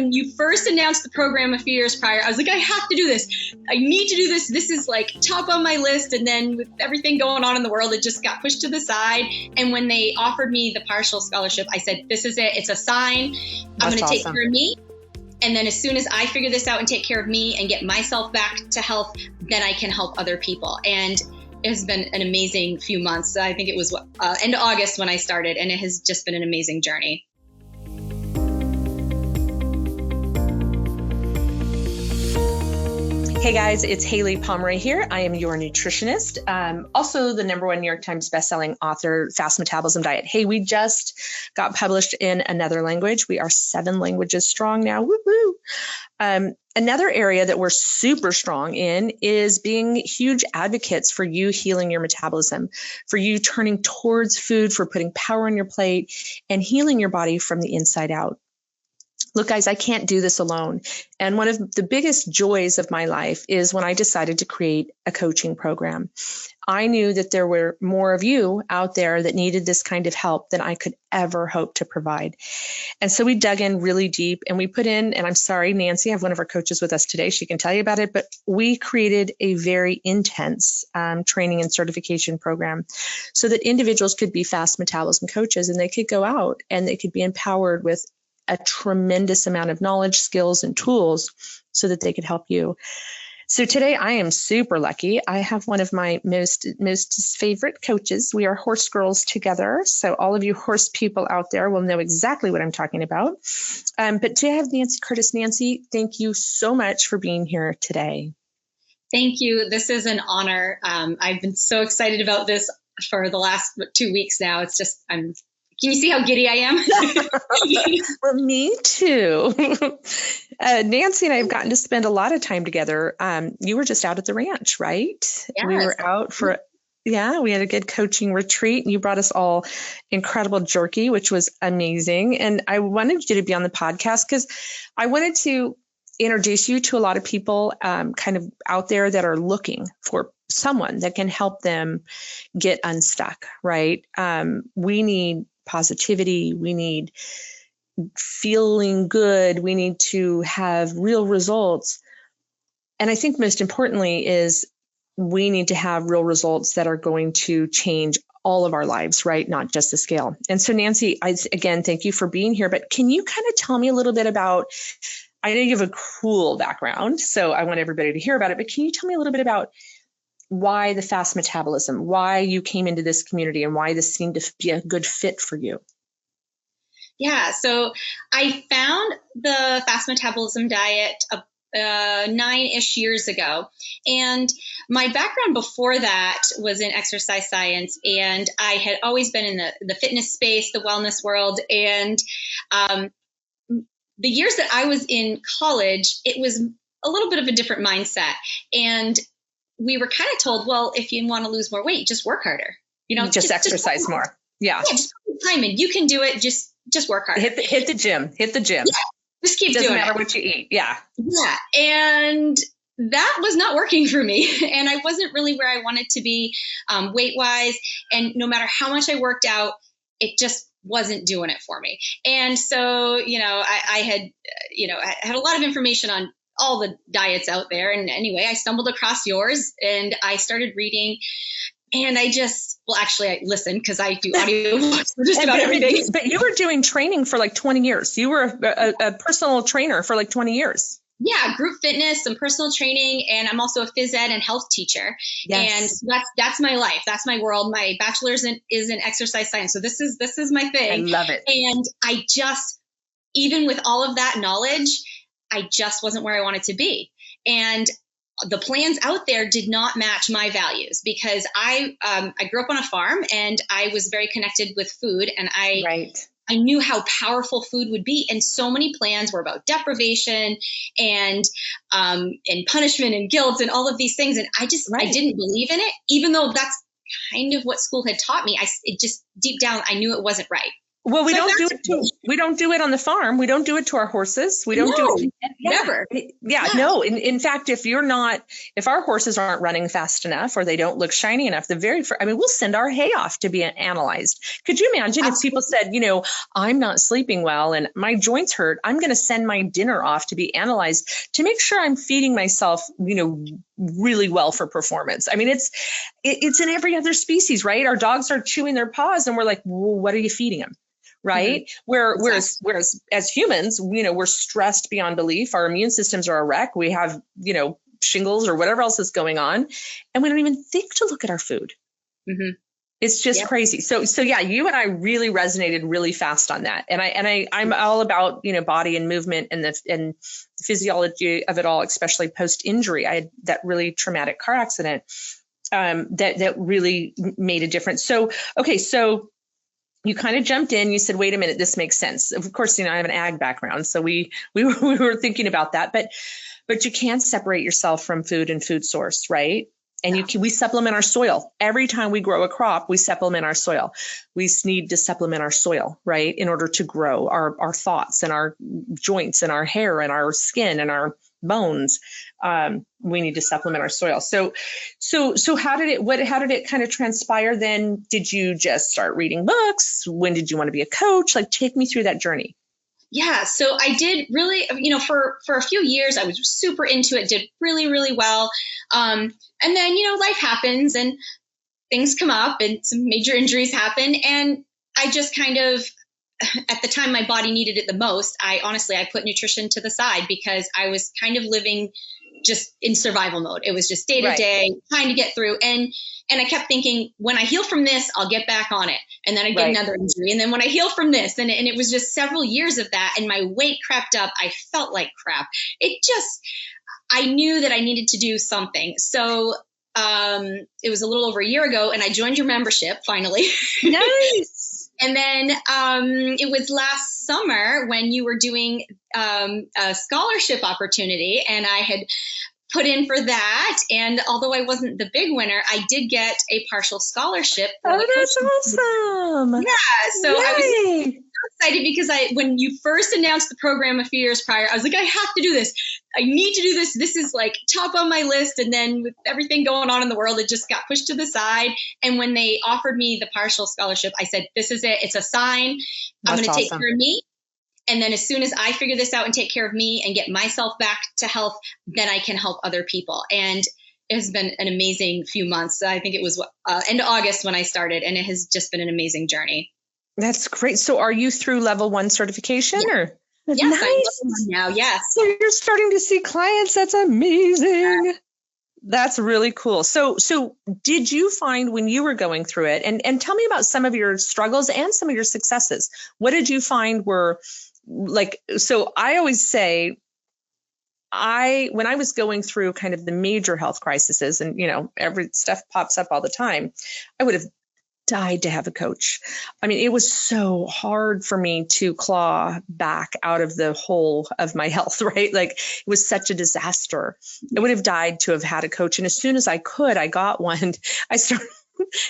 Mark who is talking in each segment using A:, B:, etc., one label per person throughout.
A: when you first announced the program a few years prior, I was like, I have to do this. I need to do this. This is like top on my list. And then with everything going on in the world, it just got pushed to the side. And when they offered me the partial scholarship, I said, this is it. It's a sign. I'm going to take care of me. And then as soon as I figure this out and take care of me and get myself back to health, then I can help other people. And it has been an amazing few months. I think it was end of August when I started, and it has just been an amazing journey.
B: Hey guys, it's Haylie Pomroy here. I am your nutritionist. Also the #1 New York Times bestselling author, Fast Metabolism Diet. Hey, we just got published in another language. We are 7 languages strong now. Woo-hoo! Another area that we're super strong in is being huge advocates for you healing your metabolism, for you turning towards food, for putting power on your plate and healing your body from the inside out. Look, guys, I can't do this alone. And one of the biggest joys of my life is when I decided to create a coaching program. I knew that there were more of you out there that needed this kind of help than I could ever hope to provide. And so we dug in really deep and we put in, and I'm sorry, Nancy, I have one of our coaches with us today. She can tell you about it, but we created a very intense training and certification program so that individuals could be fast metabolism coaches and they could go out and they could be empowered with a tremendous amount of knowledge, skills, and tools so that they could help you. So today I am super lucky. I have one of my most favorite coaches. We are horse girls together. So all of you horse people out there will know exactly what I'm talking about. But to have Nancy Curtis. Nancy, thank you so much for being here today.
A: Thank you. This is an honor. I've been so excited about this for the last 2 weeks now. It's just, can you see how giddy I am?
B: Well, me too. Nancy and I have gotten to spend a lot of time together. You were just out at the ranch, right?
A: Yes.
B: We were out we had a good coaching retreat. And you brought us all incredible jerky, which was amazing. And I wanted you to be on the podcast because I wanted to introduce you to a lot of people kind of out there that are looking for someone that can help them get unstuck, right? We need positivity. We need feeling good. We need to have real results. And I think most importantly is we need to have real results that are going to change all of our lives, right? Not just the scale. And so Nancy, again, thank you for being here, but can you kind of tell me a little bit about, I know you have a cool background, so I want everybody to hear about it, but can you tell me a little bit about why the fast metabolism, why you came into this community and why this seemed to be a good fit for you?
A: Yeah, so I found the Fast Metabolism Diet 9-ish years ago. And my background before that was in exercise science. And I had always been in the fitness space, the wellness world. And the years that I was in college, it was a little bit of a different mindset. And we were kind of told, well, if you want to lose more weight, just work harder.
B: Just exercise more. Yeah.
A: Just put time in. You can do it. Just work harder.
B: Hit the gym. Yeah.
A: Just keep doing it.
B: Doesn't matter what you eat. Yeah.
A: Yeah. And that was not working for me. And I wasn't really where I wanted to be weight wise. And no matter how much I worked out, it just wasn't doing it for me. And so, I had a lot of information on all the diets out there. And anyway, I stumbled across yours and I started reading, and I listened because I do audio for just about everything.
B: But you were doing training for like 20 years. You were a personal trainer for like 20 years.
A: Yeah, group fitness, some personal training, and I'm also a phys ed and health teacher. Yes. And that's my life. That's my world. My bachelor's is in exercise science. So this is my thing.
B: I love it.
A: And I just, even with all of that knowledge, I just wasn't where I wanted to be. And the plans out there did not match my values because I grew up on a farm and I was very connected with food, and I knew how powerful food would be. And so many plans were about deprivation and punishment and guilt and all of these things. And I didn't believe in it, even though that's kind of what school had taught me. It just deep down, I knew it wasn't right.
B: Well, we
A: So
B: don't do
A: that's
B: it we don't do it on the farm. We don't do it to our horses. We don't
A: no,
B: do it.
A: never.
B: Yeah, no. In fact, if our horses aren't running fast enough or they don't look shiny enough, we'll send our hay off to be analyzed. Could you imagine if people said, I'm not sleeping well and my joints hurt, I'm going to send my dinner off to be analyzed to make sure I'm feeding myself, really well for performance. I mean, it's in every other species, right? Our dogs are chewing their paws and we're like, well, what are you feeding them? Right. Mm-hmm. Whereas as humans, we're stressed beyond belief. Our immune systems are a wreck. We have, shingles or whatever else is going on. And we don't even think to look at our food. Mm-hmm. It's just crazy. So yeah, you and I really resonated really fast on that. And I'm all about, body and movement and the physiology of it all, especially post injury. I had that really traumatic car accident that really made a difference. So, okay. So you kind of jumped in, you said, wait a minute, this makes sense. Of course, I have an ag background. So we were thinking about that, but you can't separate yourself from food and food source, right? And we supplement our soil. Every time we grow a crop, we supplement our soil. We need to supplement our soil, right? In order to grow our thoughts and our joints and our hair and our skin and our bones. We need to supplement our soil. So how did it kind of transpire then? Did you just start reading books? When did you want to be a coach? Like, take me through that journey.
A: Yeah. So I did really, for a few years, I was super into it, did really, really well. And then, life happens and things come up and some major injuries happen. And I just kind of, at the time my body needed it the most, I put nutrition to the side because I was kind of living just in survival mode. It was just day to day, trying to get through. And I kept thinking, when I heal from this, I'll get back on it. And then I get another injury. And then when I heal from this, and it was just several years of that. And my weight crept up. I felt like crap. I knew that I needed to do something. So it was a little over a year ago and I joined your membership finally.
B: Nice.
A: And then it was last summer when you were doing a scholarship opportunity and I had put in for that. And although I wasn't the big winner, I did get a partial scholarship.
B: Oh, that's awesome.
A: Yeah. So I was so excited because when you first announced the program a few years prior, I was like, I have to do this. I need to do this. This is like top on my list. And then with everything going on in the world, it just got pushed to the side. And when they offered me the partial scholarship, I said, this is it. It's a sign. I'm going to take care of me. And then as soon as I figure this out and take care of me and get myself back to health, then I can help other people. And it has been an amazing few months. I think it was end of August when I started, and it has just been an amazing journey.
B: That's great. So are you through level 1 certification or?
A: Yes,
B: nice.
A: I'm level 1 now. Yes.
B: So you're starting to see clients. That's amazing. Yeah. That's really cool. So did you find when you were going through it, and tell me about some of your struggles and some of your successes, what did you find were like? So I always say, when I was going through kind of the major health crises and, every stuff pops up all the time, I would have died to have a coach. I mean, it was so hard for me to claw back out of the hole of my health, right? Like it was such a disaster. I would have died to have had a coach. And as soon as I could, I got one. I started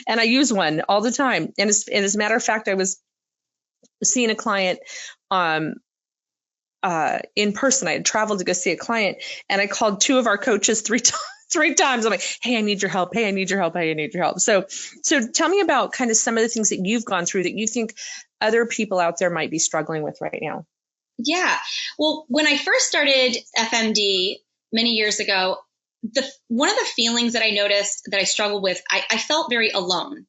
B: and I use one all the time. And as a matter of fact, I was seeing a client in person. I had traveled to go see a client and I called 2 of our coaches 3 times. I'm like, hey, I need your help. Hey, I need your help. Hey, I need your help. So tell me about kind of some of the things that you've gone through that you think other people out there might be struggling with right now. Yeah.
A: Well, when I first started FMD many years ago, one of the feelings that I noticed that I struggled with, I felt very alone.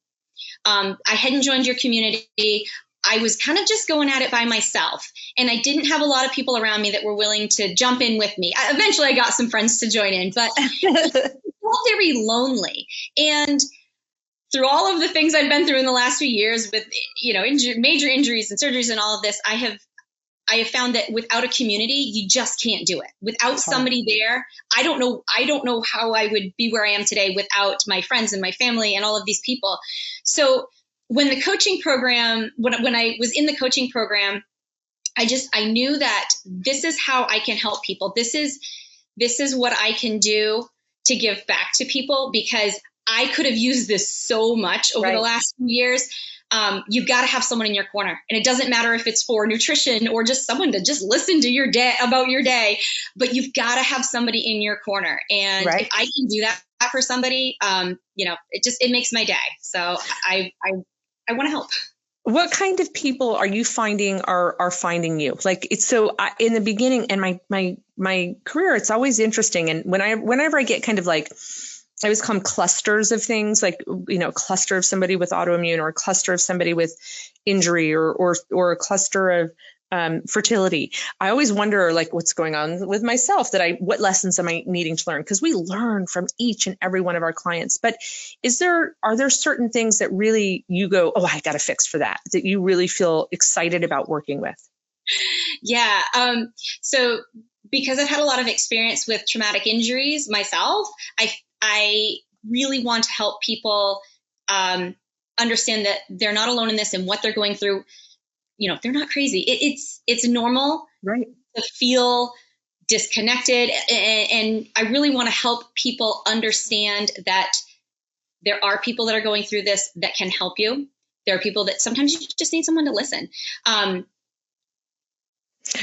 A: I hadn't joined your community. I was kind of just going at it by myself, and I didn't have a lot of people around me that were willing to jump in with me. Eventually I got some friends to join in, but I felt very lonely. And through all of the things I've been through in the last few years with, major injuries and surgeries and all of this, I have found that without a community, you just can't do it. Without somebody there, I don't know how I would be where I am today without my friends and my family and all of these people. So when the coaching program, when I was in the coaching program, I knew that this is how I can help people. This is what I can do to give back to people, because I could have used this so much over the last few years. you've got to have someone in your corner. And it doesn't matter if it's for nutrition or just someone to just listen to your day about your day, but you've got to have somebody in your corner. And if I can do that for somebody, it makes my day. So I want to help.
B: What kind of people are you finding are finding you? Like, it's so in the beginning and my career, it's always interesting. And whenever I get kind of like, I always call them clusters of things, like, cluster of somebody with autoimmune, or a cluster of somebody with injury, or a cluster of fertility. I always wonder, like, what's going on with myself, what lessons am I needing to learn? Because we learn from each and every one of our clients. But are there certain things that really you go, oh, I got to fix for that you really feel excited about working with?
A: Yeah. So because I've had a lot of experience with traumatic injuries myself, I really want to help people understand that they're not alone in this, and what they're going through. They're not crazy. It's normal,
B: right,
A: to feel disconnected. And I really want to help people understand that there are people that are going through this that can help you. There are people that sometimes you just need someone to listen.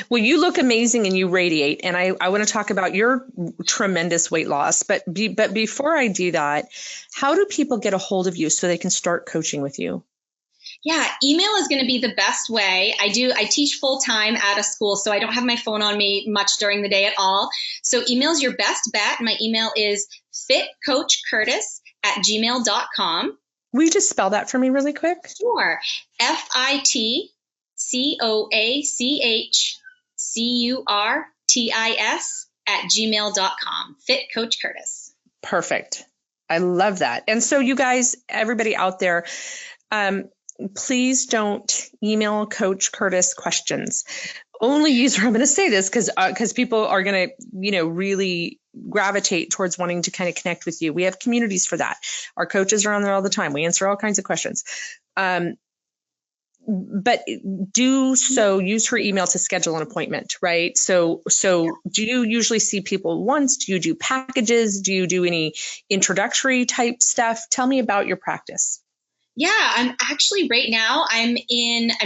B: Well, you look amazing and you radiate. And I want to talk about your tremendous weight loss. But before I do that, how do people get a hold of you so they can start coaching with you?
A: Yeah, email is going to be the best way. I teach full time at a school, so I don't have my phone on me much during the day at all. So email is your best bet. My email is fitcoachcurtis@gmail.com.
B: Will you just spell that for me really quick?
A: Sure. FitCoachCurtis@gmail.com. Fit Coach Curtis.
B: Perfect. I love that. And so you guys, everybody out there, please don't email Coach Curtis questions. Only use, I'm going to say this because people are going to, really gravitate towards wanting to kind of connect with you. We have communities for that. Our coaches are on there all the time. We answer all kinds of questions. But use her email to schedule an appointment, right? So do you usually see people once? Do you do packages? Do you do any introductory type stuff? Tell me about your practice.
A: Yeah, I'm actually right now I'm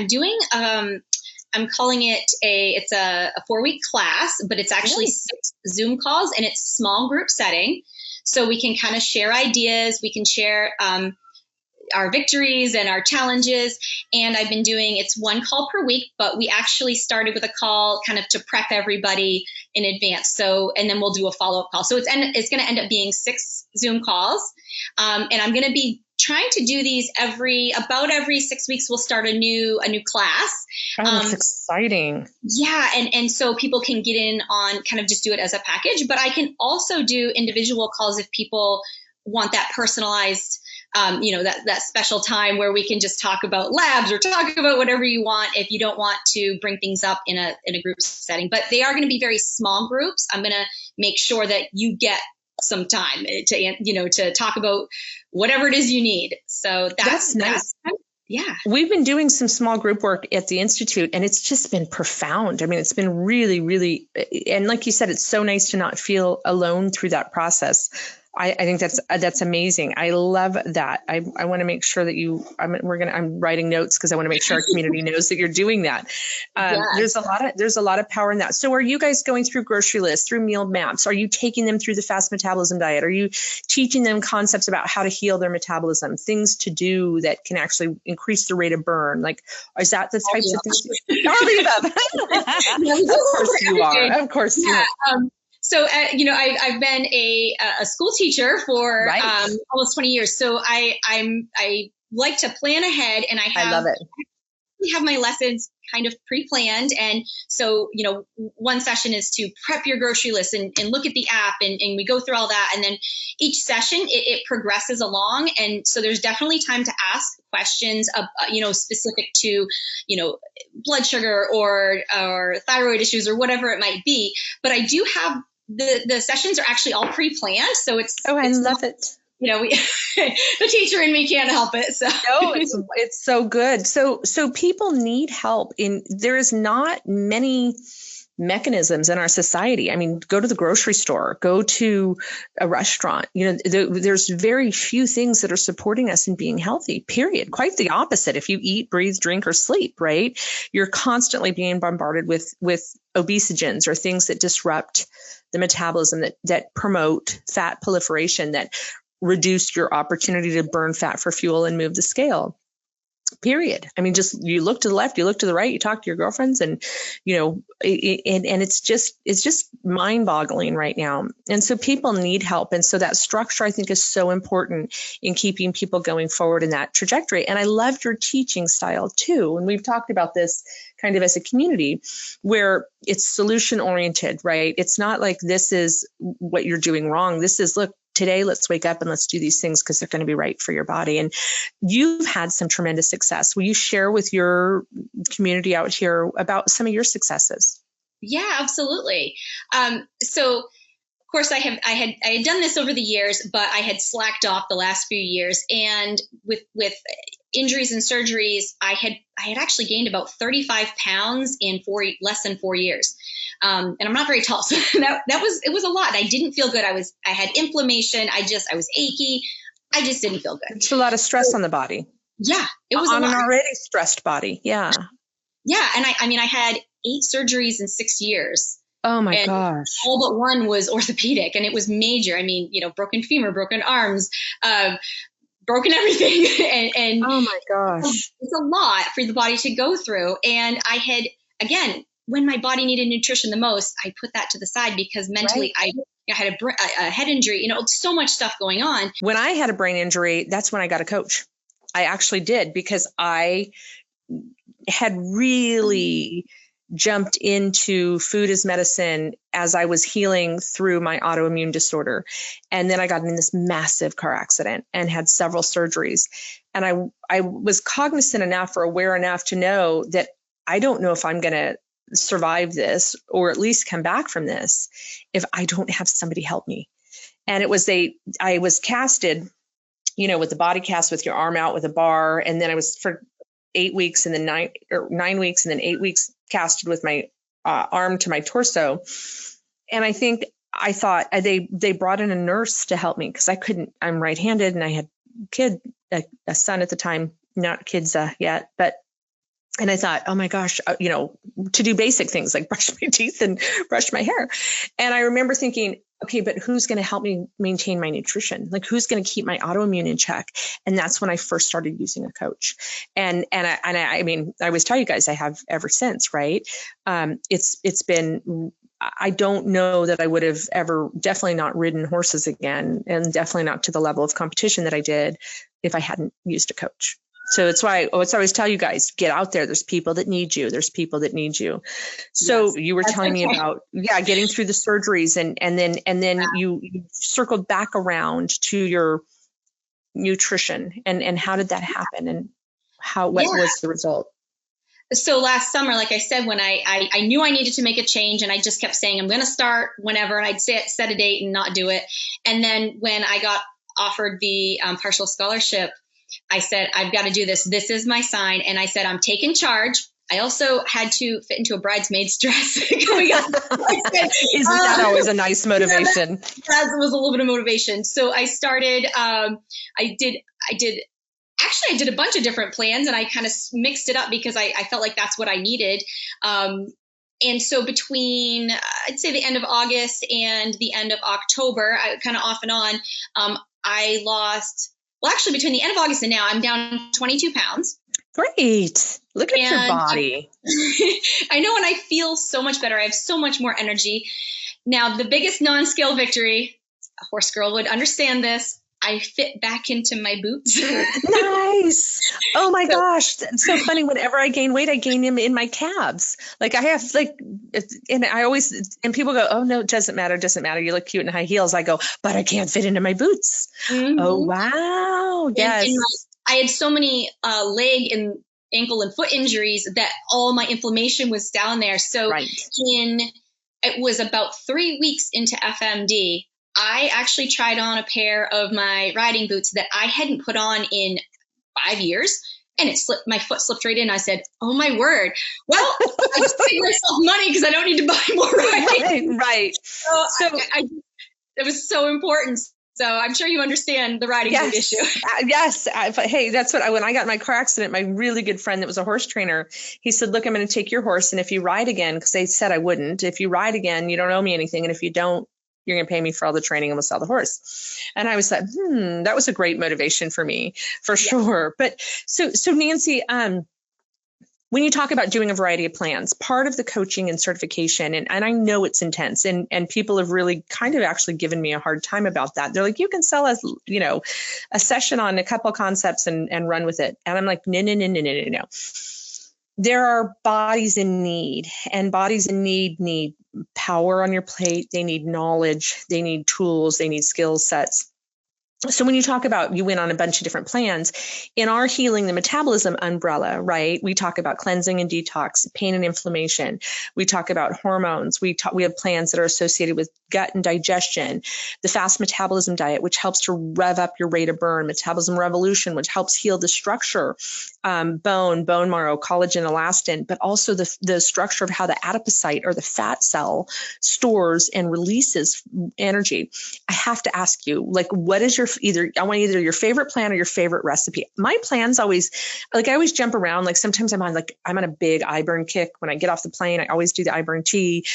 A: doing, I'm calling it it's a 4-week class, but it's actually 6 Zoom calls, and it's small group setting. So we can kind of share ideas. We can share, our victories and our challenges. And I've been doing, it's 1 call per week, but we actually started with a call kind of to prep everybody in advance. So, and then we'll do a follow-up call. So it's going to end up being 6 Zoom calls. And I'm going to be trying to do these every 6 weeks. We'll start a new class.
B: Oh, that's exciting.
A: Yeah. And so people can get in on kind of just do it as a package, but I can also do individual calls if people want that personalized, that special time where we can just talk about labs or talk about whatever you want if you don't want to bring things up in a group setting. But they are going to be very small groups. I'm going to make sure that you get some time to talk about whatever it is you need. So that's nice. Yeah.
B: We've been doing some small group work at the Institute, and it's just been profound. I mean, it's been really, really, and like you said, it's so nice to not feel alone through that process. I think that's amazing. I love that. I want to make sure that I'm writing notes because I want to make sure our community knows that you're doing that. There's a lot of power in that. So are you guys going through grocery lists, through meal maps? Are you taking them through the Fast Metabolism Diet? Are you teaching them concepts about how to heal their metabolism, things to do that can actually increase the rate of burn? Like, is that the types of things? All the above. Of course you are. Of course you are.
A: So, I've been a school teacher for almost 20 years. So I like to plan ahead, and I love it. I have my lessons kind of pre-planned. And so, one session is to prep your grocery list and look at the app, and we go through all that. And then each session, it progresses along. And so there's definitely time to ask questions, specific to, blood sugar or thyroid issues or whatever it might be. But I do have the sessions are actually all pre-planned. So
B: I love it.
A: The teacher in me can't help it. So
B: no, it's so good. So people need help there is not many mechanisms in our society. I mean, go to the grocery store, go to a restaurant. There's very few things that are supporting us in being healthy, period. Quite the opposite. If you eat, breathe, drink, or sleep, right, you're constantly being bombarded with obesogens or things that disrupt the metabolism, that promote fat proliferation, that reduce your opportunity to burn fat for fuel and move the scale. Period. I mean, just you look to the left, you look to the right, you talk to your girlfriends, and and it's just mind boggling right now. And so people need help. And so that structure, I think, is so important in keeping people going forward in that trajectory. And I loved your teaching style too. And we've talked about this kind of as a community where it's solution oriented, right? It's not like this is what you're doing wrong. This is, look, today, let's wake up and let's do these things because they're going to be right for your body. And you've had some tremendous success. Will you share with your community out here about some of your successes?
A: Yeah, absolutely. So of course I had done this over the years, but I had slacked off the last few years, and with injuries and surgeries, I had actually gained about 35 pounds in less than 4 years. And I'm not very tall. So it was a lot. I didn't feel good. I had inflammation. I was achy. I just didn't feel good.
B: It's a lot of stress on the body.
A: Yeah. It was
B: on
A: a lot.
B: An already stressed body. Yeah.
A: Yeah. And I had 8 surgeries in 6 years.
B: Oh my gosh.
A: All but one was orthopedic, and it was major. I mean, broken femur, broken arms, broken everything. and
B: oh my gosh.
A: It's a lot for the body to go through. And I had, again, when my body needed nutrition the most, I put that to the side because mentally I had a head injury, so much stuff going on.
B: When I had a brain injury, that's when I got a coach. I actually did, because I had really jumped into food as medicine as I was healing through my autoimmune disorder. And then I got in this massive car accident and had several surgeries. And I was cognizant enough or aware enough to know that I don't know if I'm going to survive this or at least come back from this if I don't have somebody help me. And I was casted, with the body cast with your arm out with a bar. And then I was for 8 weeks and then 9 weeks and then 8 weeks casted with my arm to my torso. And I thought they brought in a nurse to help me because I'm right-handed and I had a son at the time, not kids yet, and I thought, oh my gosh, to do basic things like brush my teeth and brush my hair. And I remember thinking, okay, but who's going to help me maintain my nutrition? Like, who's going to keep my autoimmune in check? And that's when I first started using a coach. And I mean, I always tell you guys, I have ever since, right? It's been, I don't know that I would have ever, definitely not ridden horses again, and definitely not to the level of competition that I did if I hadn't used a coach. So it's why I always tell you guys, get out there. There's people that need you. There's people that need you. So yes, you were telling me about, getting through the surgeries and then you circled back around to your nutrition and how did that happen and what was the result?
A: So last summer, like I said, when I knew I needed to make a change, and I just kept saying, I'm going to start whenever, and I'd set a date and not do it. And then when I got offered the partial scholarship, I said, I've got to do this. This is my sign. And I said, I'm taking charge. I also had to fit into a bridesmaid's dress going up.
B: Isn't that always a nice motivation?
A: That was a little bit of motivation. So I started, I did a bunch of different plans, and I kind of mixed it up because I felt like that's what I needed. And so between, I'd say the end of August and the end of October, I kind of off and on, I lost, well, actually between the end of August and now, I'm down 22 pounds.
B: Great. Look at your body.
A: I know, and I feel so much better. I have so much more energy. Now, the biggest non-scale victory, a horse girl would understand this, I fit back into my boots.
B: Nice. Oh my gosh. It's so funny. Whenever I gain weight, I gain them in my calves. Like I have and I always, and people go, oh no, it doesn't matter. It doesn't matter. You look cute in high heels. I go, but I can't fit into my boots. Mm-hmm. Oh, wow. Yes.
A: And I had so many leg and ankle and foot injuries that all my inflammation was down there. So it was about 3 weeks into FMD, I actually tried on a pair of my riding boots that I hadn't put on in 5 years. and my foot slipped right in. I said, oh my word. Well, I just saved myself money because I don't need to buy more rides.
B: Right.
A: So it was so important. So I'm sure you understand the riding boot issue.
B: Yes. Hey, that's when I got in my car accident, my really good friend that was a horse trainer, he said, look, I'm going to take your horse. And if you ride again, because they said I wouldn't, if you ride again, you don't owe me anything. And if you don't, you're going to pay me for all the training and we'll sell the horse. And I was like, that was a great motivation for me, for sure. But so Nancy, when you talk about doing a variety of plans, part of the coaching and certification, and I know it's intense, and people have really kind of actually given me a hard time about that. They're like, you can sell us, a session on a couple concepts and run with it. And I'm like, no. There are bodies in need, and bodies in need power on your plate. They need knowledge. They need tools. They need skill sets. So when you talk about, you went on a bunch of different plans in our healing the metabolism umbrella, right? We talk about cleansing and detox, pain and inflammation. We talk about hormones. We have plans that are associated with gut and digestion, the Fast Metabolism Diet, which helps to rev up your rate of burn, Metabolism Revolution, which helps heal the structure, bone marrow, collagen, elastin, but also the structure of how the adipocyte or the fat cell stores and releases energy. I have to ask you, what is I want either your favorite plan or your favorite recipe. My plans always, I always jump around. Sometimes I'm on a big iBurn kick. When I get off the plane, I always do the iBurn tea.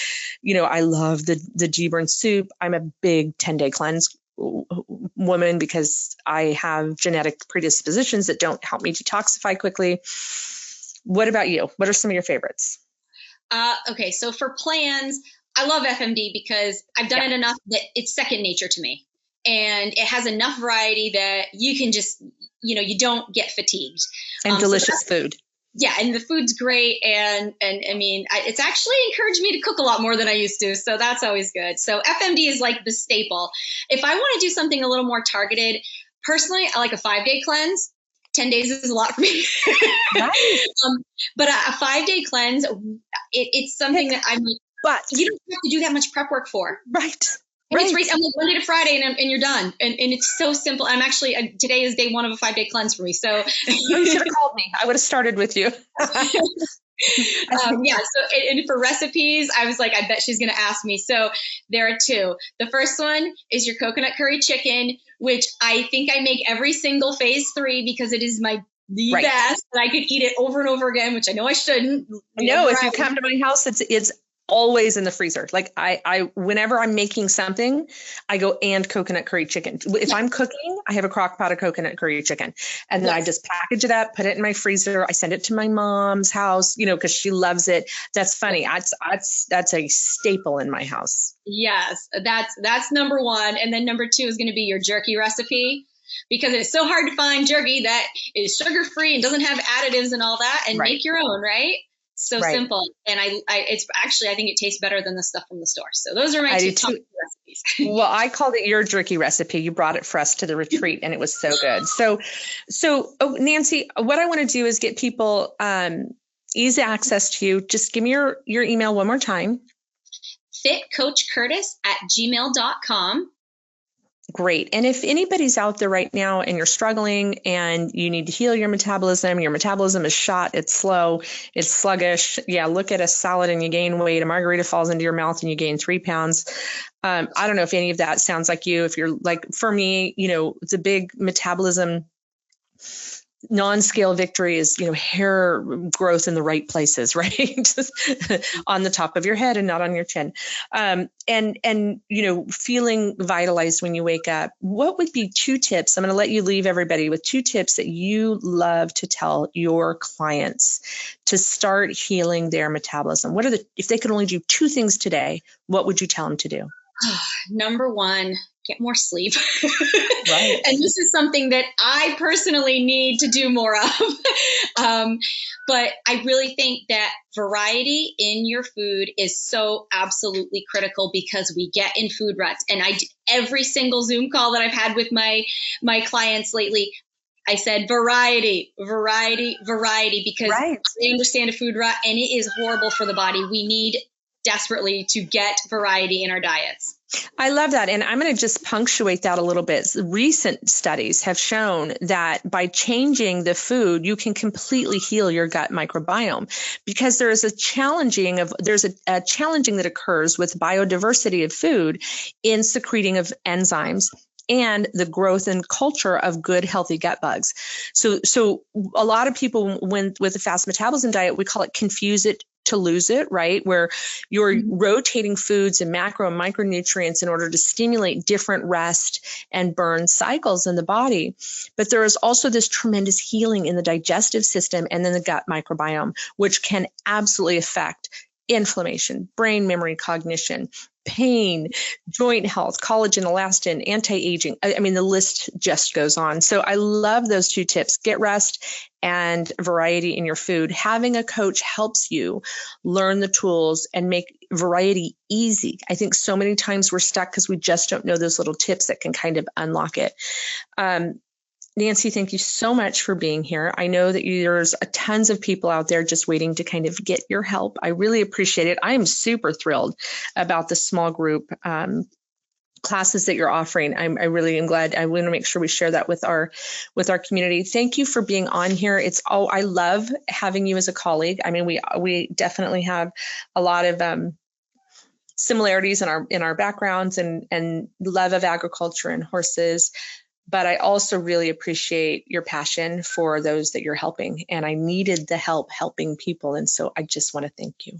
B: I love the debunking soup. I'm a big 10-day cleanse woman because I have genetic predispositions that don't help me detoxify quickly. What about you? What are some of your favorites?
A: Okay. So for plans, I love FMD because I've done it enough that it's second nature to me. And it has enough variety that you can just, you don't get fatigued.
B: And delicious food.
A: Yeah. And the food's great. And I mean, it's actually encouraged me to cook a lot more than I used to. So that's always good. So FMD is like the staple. If I want to do something a little more targeted, personally, I like a 5-day cleanse. 10 days is a lot for me. Right. But a 5-day cleanse, it's something that I'm like, but you don't have to do that much prep work for.
B: Right.
A: And it's I'm like Monday to Friday and you're done. And it's so simple. I'm actually, today is day 1 of a 5-day cleanse for me. So
B: you should have called me. I would have started with you.
A: And for recipes, I was like, I bet she's going to ask me. So there are 2. The first one is your coconut curry chicken, which I think I make every single phase 3 because it is the best. And I could eat it over and over again, which I know I shouldn't.
B: No, if you come to my house, it's always in the freezer. I whenever I'm making something, I go and coconut curry chicken. If I'm cooking, I have a crock pot of coconut curry chicken, and then I just package it up, put it in my freezer. I send it to my mom's house, because she loves it. That's funny. That's a staple in my house.
A: Yes, that's number 1, and then number 2 is going to be your jerky recipe. Because it's so hard to find jerky that is sugar-free and doesn't have additives and all that, and make your own, right? So simple. And I think it tastes better than the stuff from the store. So those are my 2 top recipes.
B: Well, I called it your jerky recipe. You brought it for us to the retreat and it was so good. So Nancy, what I want to do is get people easy access to you. Just give me your email one more time.
A: fitcoachcurtis@gmail.com.
B: Great. And if anybody's out there right now and you're struggling and you need to heal your metabolism is shot, it's slow, it's sluggish. Yeah. Look at a salad and you gain weight. A margarita falls into your mouth and you gain 3 pounds. I don't know if any of that sounds like you. If you're for me, it's a big metabolism non-scale victory is, hair growth in the right places, right? On the top of your head and not on your chin. And feeling vitalized when you wake up. What would be 2 tips? I'm going to let you leave everybody with 2 tips that you love to tell your clients to start healing their metabolism. If they could only do 2 things today, what would you tell them to do?
A: Number 1, get more sleep.
B: Right.
A: And this is something that I personally need to do more of. But I really think that variety in your food is so absolutely critical because we get in food ruts. And every single Zoom call that I've had with my clients lately, I said variety, because I understand a food rut and it is horrible for the body. We need desperately to get variety in our diets.
B: I love that. And I'm going to just punctuate that a little bit. Recent studies have shown that by changing the food, you can completely heal your gut microbiome, because there's a challenging that occurs with biodiversity of food in secreting of enzymes and the growth and culture of good, healthy gut bugs. So a lot of people, with the fast metabolism diet, we call it confuse it to lose it, right? Where you're rotating foods and macro and micronutrients in order to stimulate different rest and burn cycles in the body. But there is also this tremendous healing in the digestive system and then the gut microbiome, which can absolutely affect inflammation, brain memory, cognition, pain, joint health, collagen, elastin, anti-aging. I mean, the list just goes on. So I love those two tips: get rest and variety in your food. Having a coach helps you learn the tools and make variety easy. I think so many times we're stuck because we just don't know those little tips that can kind of unlock it. Nancy, thank you so much for being here. I know that there's tons of people out there just waiting to kind of get your help. I really appreciate it. I am super thrilled about the small group classes that you're offering. I really am glad. I want to make sure we share that with our community. Thank you for being on here. I love having you as a colleague. I mean, we definitely have a lot of similarities in our backgrounds and love of agriculture and horses. But I also really appreciate your passion for those that you're helping. And I needed the help helping people. And so I just want to thank you.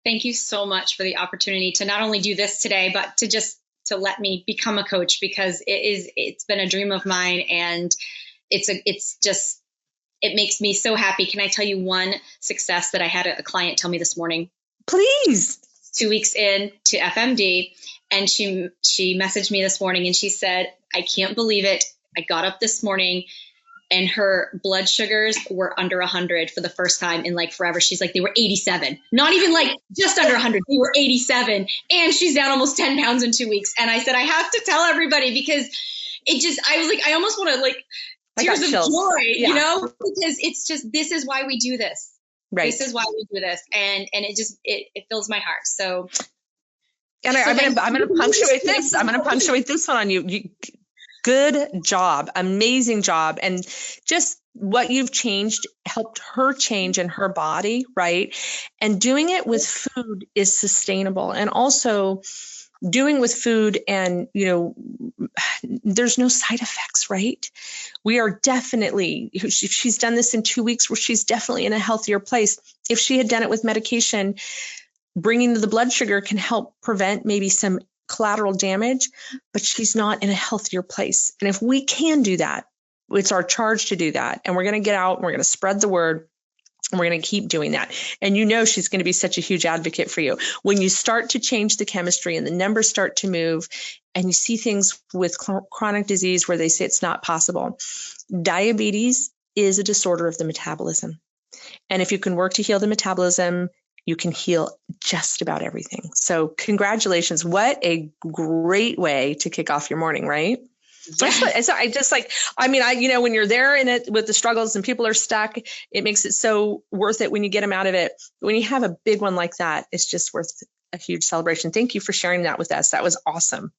A: Thank you so much for the opportunity to not only do this today, but to let me become a coach, because it's been a dream of mine, and it makes me so happy. Can I tell you one success that I had a client tell me this morning?
B: Please.
A: 2 weeks in to FMD, and she messaged me this morning and she said, I can't believe it. I got up this morning and her blood sugars were under 100 for the first time in like forever. She's like, they were 87, not even like just under 100. They were 87, and she's down almost 10 pounds in 2 weeks. And I said, I have to tell everybody, because I was like, I almost want to like tears of joy,
B: yeah.
A: You know, because it's just, this is why we do this.
B: Right.
A: This is why we do this. And it fills my heart. So.
B: And I'm going to punctuate this. I'm going to punctuate this one on you. Good job. Amazing job. And just what you've changed helped her change in her body, right? And doing it with food is sustainable. And also doing with food and, there's no side effects, right? We are definitely, if she's done this in 2 weeks, where she's definitely in a healthier place. If she had done it with medication, bringing the blood sugar can help prevent maybe some collateral damage, but she's not in a healthier place. And if we can do that, it's our charge to do that. And we're going to get out and we're going to spread the word, and we're going to keep doing that. And she's going to be such a huge advocate for you. When you start to change the chemistry and the numbers start to move, and you see things with chronic disease where they say it's not possible. Diabetes is a disorder of the metabolism. And if you can work to heal the metabolism, you can heal just about everything. So congratulations. What a great way to kick off your morning, right? Yes. When you're there in it with the struggles and people are stuck, it makes it so worth it when you get them out of it. When you have a big one like that, it's just worth a huge celebration. Thank you for sharing that with us. That was awesome.